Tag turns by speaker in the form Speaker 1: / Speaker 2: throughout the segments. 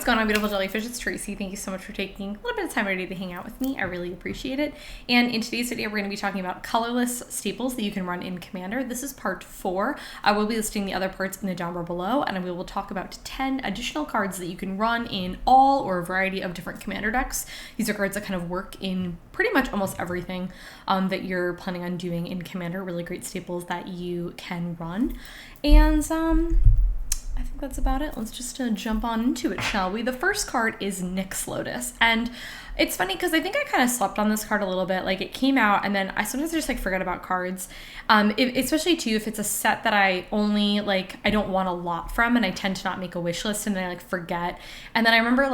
Speaker 1: going on, beautiful jellyfish? It's Tracy. Thank you so much for taking a little bit of time today to hang out with me. I really appreciate it. And in today's video, we're going to be talking about colorless staples that you can run in Commander. This is part 4. I will be listing the other parts in the down bar below, and we will talk about 10 additional cards that you can run in all or a variety of different Commander decks. These are cards that kind of work in pretty much almost everything that you're planning on doing in Commander. Really great staples that you can run. And I think that's about it. Let's just jump on into it, shall we? The first card is Nyx Lotus, and it's funny because I think I kind of slept on this card a little bit. Like, it came out, and then I sometimes just like forget about cards, especially too if it's a set that I only I don't want a lot from, and I tend to not make a wish list, and then I forget. And then I remember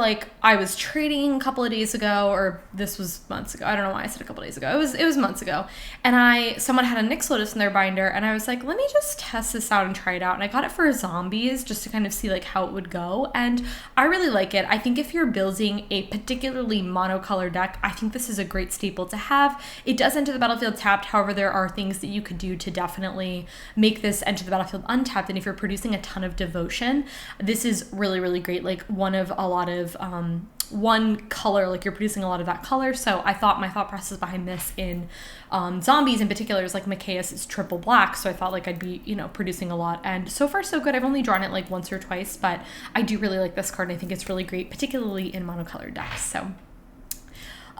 Speaker 1: I was trading a couple of days ago, or this was months ago. I don't know why I said a couple of days ago. It was months ago, and someone had a Nyx Lotus in their binder, and I was like, let me just test this out and try it out. And I got it for zombies just to kind of see how it would go, and I really like it. I think if you're building a particularly monocolor deck, I think this is a great staple to have. It does enter the battlefield tapped. However, there are things that you could do to definitely make this enter the battlefield untapped, and if you're producing a ton of devotion, this is really, really great. One of a lot of one color, you're producing a lot of that color. So my thought process behind this in zombies in particular is Mikaeus is triple black, so I thought I'd be producing a lot, and so far so good. I've only drawn it once or twice, but I do really like this card, and I think it's really great, particularly in monocolored decks. So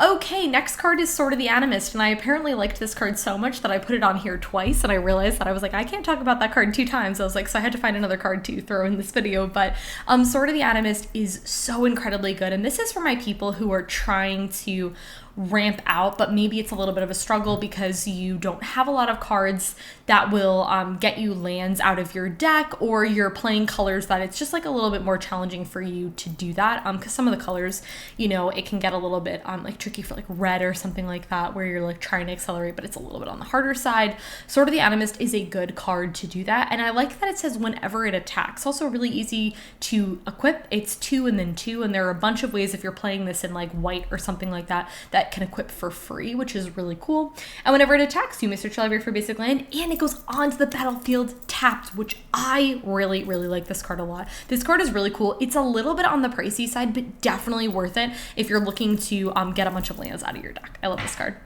Speaker 1: okay, next card is Sword of the Animist, and I apparently liked this card so much that I put it on here twice, and I realized that I was I can't talk about that card 2 times. I was so I had to find another card to throw in this video, but Sword of the Animist is so incredibly good, and this is for my people who are trying to ramp out, but maybe it's a little bit of a struggle because you don't have a lot of cards that will get you lands out of your deck, or you're playing colors that it's just a little bit more challenging for you to do that, because some of the colors, it can get a little bit tricky for red or something like that, where you're trying to accelerate, but it's a little bit on the harder side. Sword of the Animist is a good card to do that, and I like that it says whenever it attacks. Also really easy to equip. It's 2 and then 2, and there are a bunch of ways if you're playing this in white or something like that can equip for free, which is really cool. And whenever it attacks, you may search a library for basic land, and it goes onto the battlefield tapped, which I really, really like this card a lot. This card is really cool. It's a little bit on the pricey side, but definitely worth it if you're looking to get a bunch of lands out of your deck. I love this card.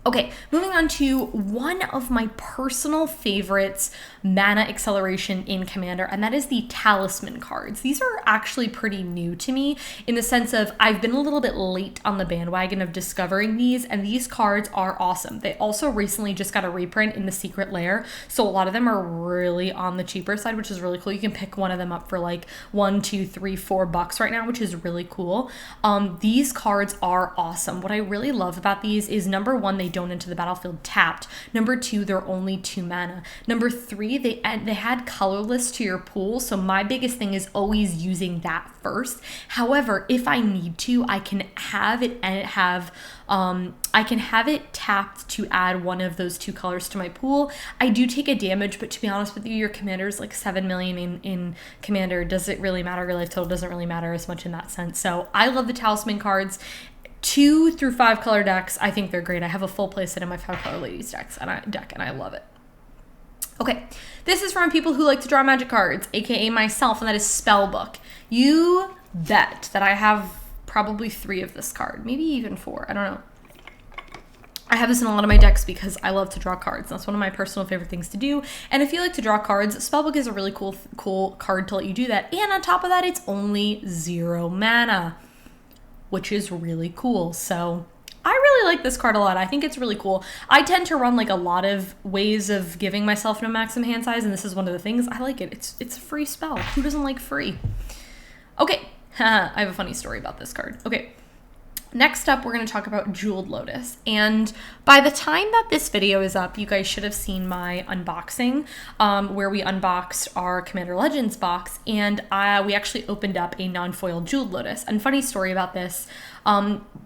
Speaker 1: Okay, moving on to one of my personal favorites, mana acceleration in Commander, and that is the Talisman cards. These are actually pretty new to me in the sense of I've been a little bit late on the bandwagon of discovering these, and these cards are awesome. They also recently just got a reprint in the Secret Lair, so a lot of them are really on the cheaper side, which is really cool. You can pick one of them up for $1, $2, $3, $4 right now, which is really cool. These cards are awesome. What I really love about these is, number one, they don't enter the battlefield tapped. Number 2, they're only 2 mana. Number 3, they had colorless to your pool, so my biggest thing is always using that first. However, if I need to, I can have it tapped to add one of those 2 colors to my pool. I do take a damage, but to be honest with you, your commander is 7 million in Commander. Does it really matter? Your life total doesn't really matter as much in that sense. So I love the Talisman cards. 2 through 5 color decks, I think they're great. I have a full playset in my 5 color ladies deck, and I love it. Okay, this is from people who like to draw magic cards, aka myself, and that is Spellbook. You bet that I have probably 3 of this card, maybe even 4, I don't know. I have this in a lot of my decks because I love to draw cards. That's one of my personal favorite things to do. And if you like to draw cards, Spellbook is a really cool card to let you do that. And on top of that, it's only 0 mana, which is really cool. So I really like this card a lot. I think it's really cool. I tend to run a lot of ways of giving myself no maximum hand size, and this is one of the things. I like it. It's a free spell. Who doesn't like free? Okay, I have a funny story about this card. Okay, next up, we're going to talk about Jeweled Lotus. And by the time that this video is up, you guys should have seen my unboxing, where we unboxed our Commander Legends box, and we actually opened up a non-foil Jeweled Lotus. And funny story about this,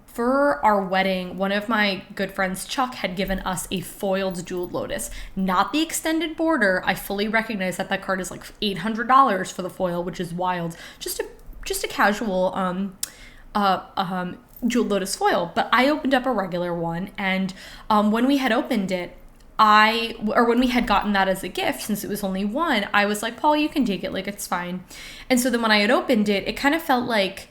Speaker 1: for our wedding, one of my good friends, Chuck, had given us a foiled Jeweled Lotus, not the extended border. I fully recognize that that card is $800 for the foil, which is wild. Just a casual Jeweled Lotus foil, but I opened up a regular one, and when we had opened it, when we had gotten that as a gift, since it was only one, I was like, Paul, you can take it, like, it's fine. And so then when I had opened it, it kind of felt like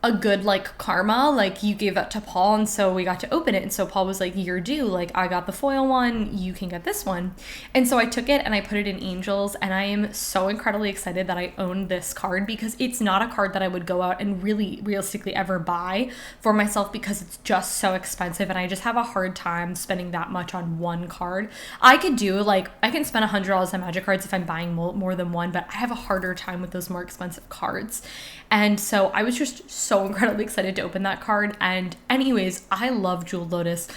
Speaker 1: a good, like, karma, like, you gave that to Paul, and so we got to open it, and so Paul was like, you're due, like, I got the foil one, you can get this one. And so I took it and I put it in Angels, and I am so incredibly excited that I own this card, because it's not a card that I would go out and really realistically ever buy for myself, because it's just so expensive, and I just have a hard time spending that much on one card. I could do, like, I can spend $100 on Magic cards if I'm buying more than one, but I have a harder time with those more expensive cards. And so I was just so incredibly excited to open that card. And anyways, I love Jeweled Lotus.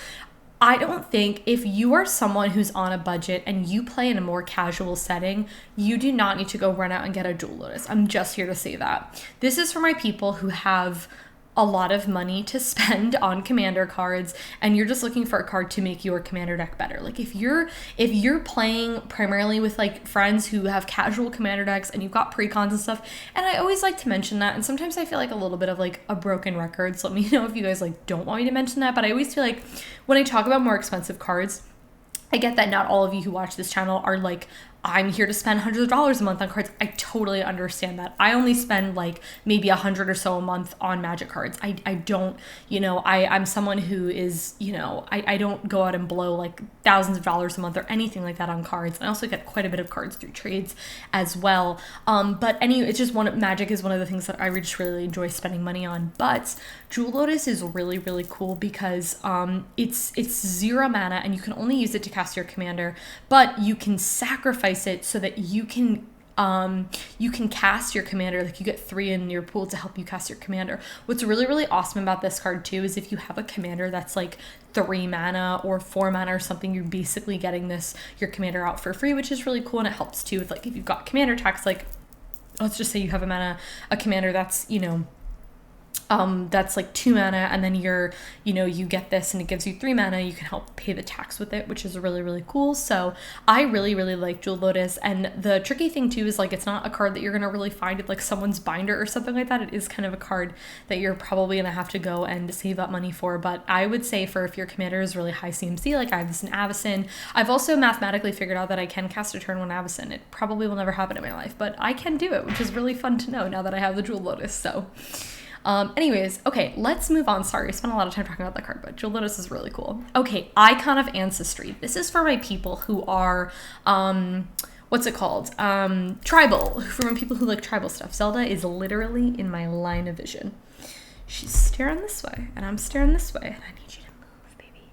Speaker 1: I don't think, if you are someone who's on a budget and you play in a more casual setting, you do not need to go run out and get a Jeweled Lotus. I'm just here to say that. This is for my people who have a lot of money to spend on commander cards, and you're just looking for a card to make your commander deck better. Like, if you're playing primarily with, like, friends who have casual commander decks and you've got precons and stuff, and I always like to mention that, and sometimes I feel like a little bit of, like, a broken record, so let me know if you guys, like, don't want me to mention that, but I always feel like when I talk about more expensive cards, I get that not all of you who watch this channel are like, I'm here to spend hundreds of dollars a month on cards. I totally understand that. I only spend like maybe $100 or so a month on Magic cards. I don't, I'm someone who is, I don't go out and blow like thousands of dollars a month or anything like that on cards. I also get quite a bit of cards through trades as well. But anyway, it's just Magic is one of the things that I just really enjoy spending money on. But Jeweled Lotus is really, really cool because it's 0 mana and you can only use it to cast your commander, but you can sacrifice it so that you can cast your commander. Like, you get 3 in your pool to help you cast your commander. What's really, really awesome about this card too is if you have a commander that's like 3 mana or 4 mana or something, you're basically getting your commander out for free, which is really cool. And it helps too with, like, if you've got commander attacks, like let's just say you have a commander that's that's like 2 mana, and then you get this and it gives you 3 mana, you can help pay the tax with it, which is really, really cool. So I really, really like Jeweled Lotus. And the tricky thing too is, like, it's not a card that you're gonna really find at like someone's binder or something like that. It is kind of a card that you're probably gonna have to go and save up money for. But I would say, for if your commander is really high CMC, like I have this in Avacyn, I've also mathematically figured out that I can cast a turn 1 Avacyn. It probably will never happen in my life, but I can do it, which is really fun to know now that I have the Jeweled Lotus. So anyways, okay, let's move on. Sorry, I spent a lot of time talking about that card, but Jeweled Lotus is really cool. Okay, Icon of Ancestry. This is for my people who are, what's it called? Tribal. For my people who like tribal stuff. Zelda is literally in my line of vision. She's staring this way, and I'm staring this way, and I need you to move, baby.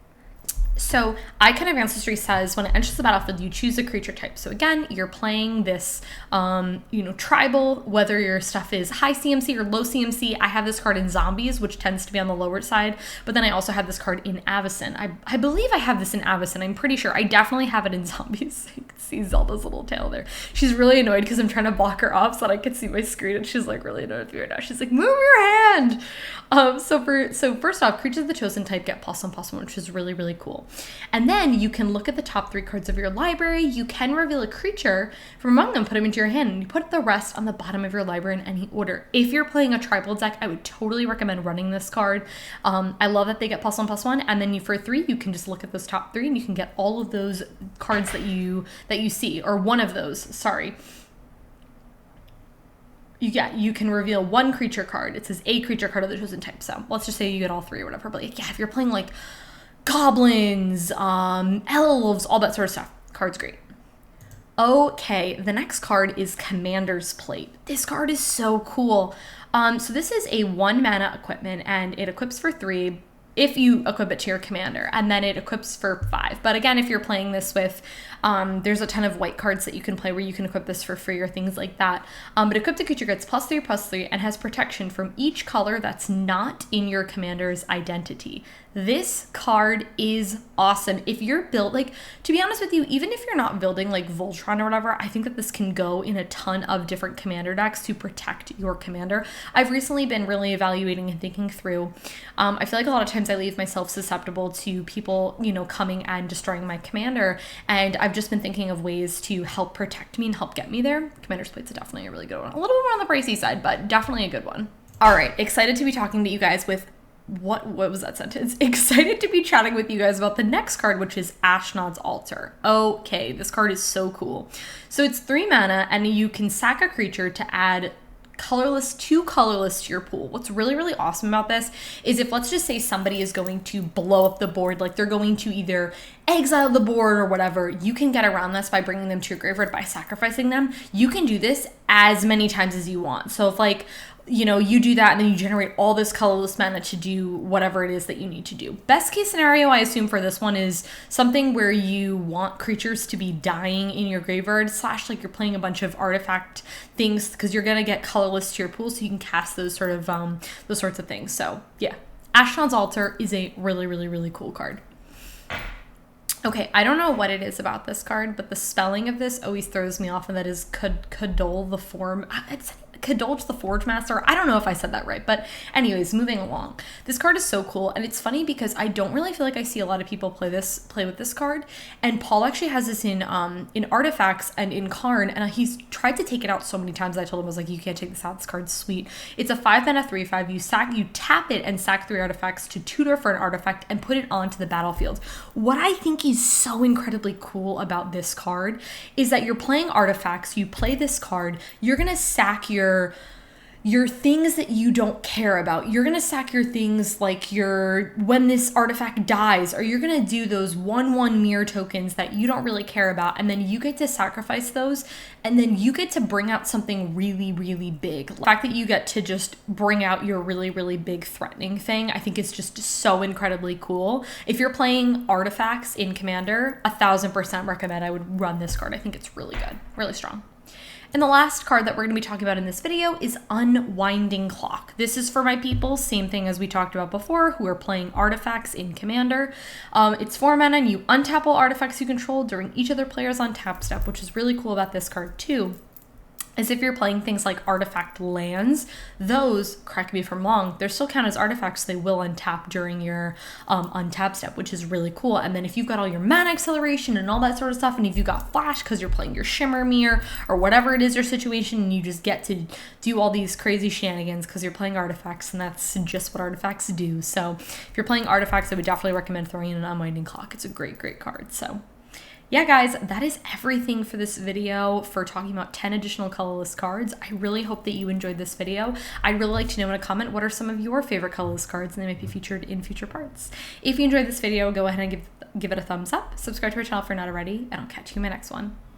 Speaker 1: So Icon of Ancestry says, when it enters the battlefield, you choose a creature type. So again, you're playing this, tribal, whether your stuff is high CMC or low CMC. I have this card in Zombies, which tends to be on the lower side, but then I also have this card in Avacyn. I believe I have this in Avacyn. I'm pretty sure. I definitely have it in Zombies. You can see Zelda's little tail there. She's really annoyed because I'm trying to block her off so that I can see my screen, and she's like really annoyed with me right now. She's like, move your hand! So first off, creatures of the chosen type get +1/+1, which is really, really cool. And then you can look at the top 3 cards of your library. You can reveal a creature from among them, put them into your hand, and you put the rest on the bottom of your library in any order. If you're playing a tribal deck, I would totally recommend running this card. I love that they get +1/+1, and then for 3, you can just look at those top 3 and you can get all of those cards that you see, or one of those, sorry. You can reveal 1 creature card. It says a creature card of the chosen type. So let's just say you get all 3 or whatever. But yeah, if you're playing like goblins, elves, all that sort of stuff, card's great. Okay, the next card is Commander's Plate. This card is so cool. So this is a 1 mana equipment, and it equips for 3 if you equip it to your commander, and then it equips for 5. But again, if you're playing this with, there's a ton of white cards that you can play where you can equip this for free or things like that. But equipped creature gets +3/+3 and has protection from each color that's not in your commander's identity. This card is awesome. If you're built, like, to be honest with you, even if you're not building like Voltron or whatever, I think that this can go in a ton of different commander decks to protect your commander. I've recently been really evaluating and thinking through. I feel like a lot of times I leave myself susceptible to people, coming and destroying my commander, and I've just been thinking of ways to help protect me and help get me there. Commander's Plate's definitely a really good one. A little bit more on the pricey side, but definitely a good one. All right, excited to be talking to you guys what was that sentence? Excited to be chatting with you guys about the next card, which is Ashnod's Altar. Okay, this card is so cool. So it's 3 mana, and you can sack a creature to add two colorless to your pool. What's really, really awesome about this is if, let's just say, somebody is going to blow up the board, like they're going to either exile the board or whatever, you can get around this by bringing them to your graveyard by sacrificing them. You can do this as many times as you want. So if, like, you know, you do that and then you generate all this colorless mana to do whatever it is that you need to do. Best case scenario, I assume, for this one is something where you want creatures to be dying in your graveyard, / like you're playing a bunch of artifact things, because you're going to get colorless to your pool, so you can cast those sort of those sorts of things. So yeah, Ashnod's Altar is a really, really, really cool card. Okay, I don't know what it is about this card, but the spelling of this always throws me off, and that is Kuldotha Foregmaster. I don't know if I said that right, but anyways, moving along. This card is so cool, and it's funny because I don't really feel like I see a lot of people play with this card, and Paul actually has this in Artifacts and in Karn, and he's tried to take it out so many times. I told him, I was like, you can't take this out, this card's sweet. It's a 5 mana 3/5. You tap it and sack 3 artifacts to tutor for an artifact and put it onto the battlefield. What I think is so incredibly cool about this card is that you're playing artifacts, you play this card, you're gonna sack your things that you don't care about. You're gonna sack your things like when this artifact dies, or you're gonna do those 1/1 mirror tokens that you don't really care about, and then you get to sacrifice those, and then you get to bring out something really, really big. The fact that you get to just bring out your really, really big threatening thing, I think is just so incredibly cool. If you're playing artifacts in Commander, 1000% recommend I would run this card. I think it's really good, really strong. And the last card that we're going to be talking about in this video is Unwinding Clock. This is for my people, same thing as we talked about before, who are playing artifacts in Commander. It's 4 mana, and you untap all artifacts you control during each other player's untap step, which is really cool about this card too. As if you're playing things like artifact lands, those, correct me if I'm wrong, they still count as artifacts. They will untap during your untap step, which is really cool. And then if you've got all your mana acceleration and all that sort of stuff, and if you've got flash because you're playing your shimmer mirror or whatever it is your situation, and you just get to do all these crazy shenanigans because you're playing artifacts, and that's just what artifacts do. So if you're playing artifacts, I would definitely recommend throwing in an Unwinding Clock. It's a great, great card. So yeah, guys, that is everything for this video for talking about 10 additional colorless cards. I really hope that you enjoyed this video. I'd really like to know in a comment what are some of your favorite colorless cards, and they might be featured in future parts. If you enjoyed this video, go ahead and give it a thumbs up, subscribe to our channel if you're not already, and I'll catch you in my next one.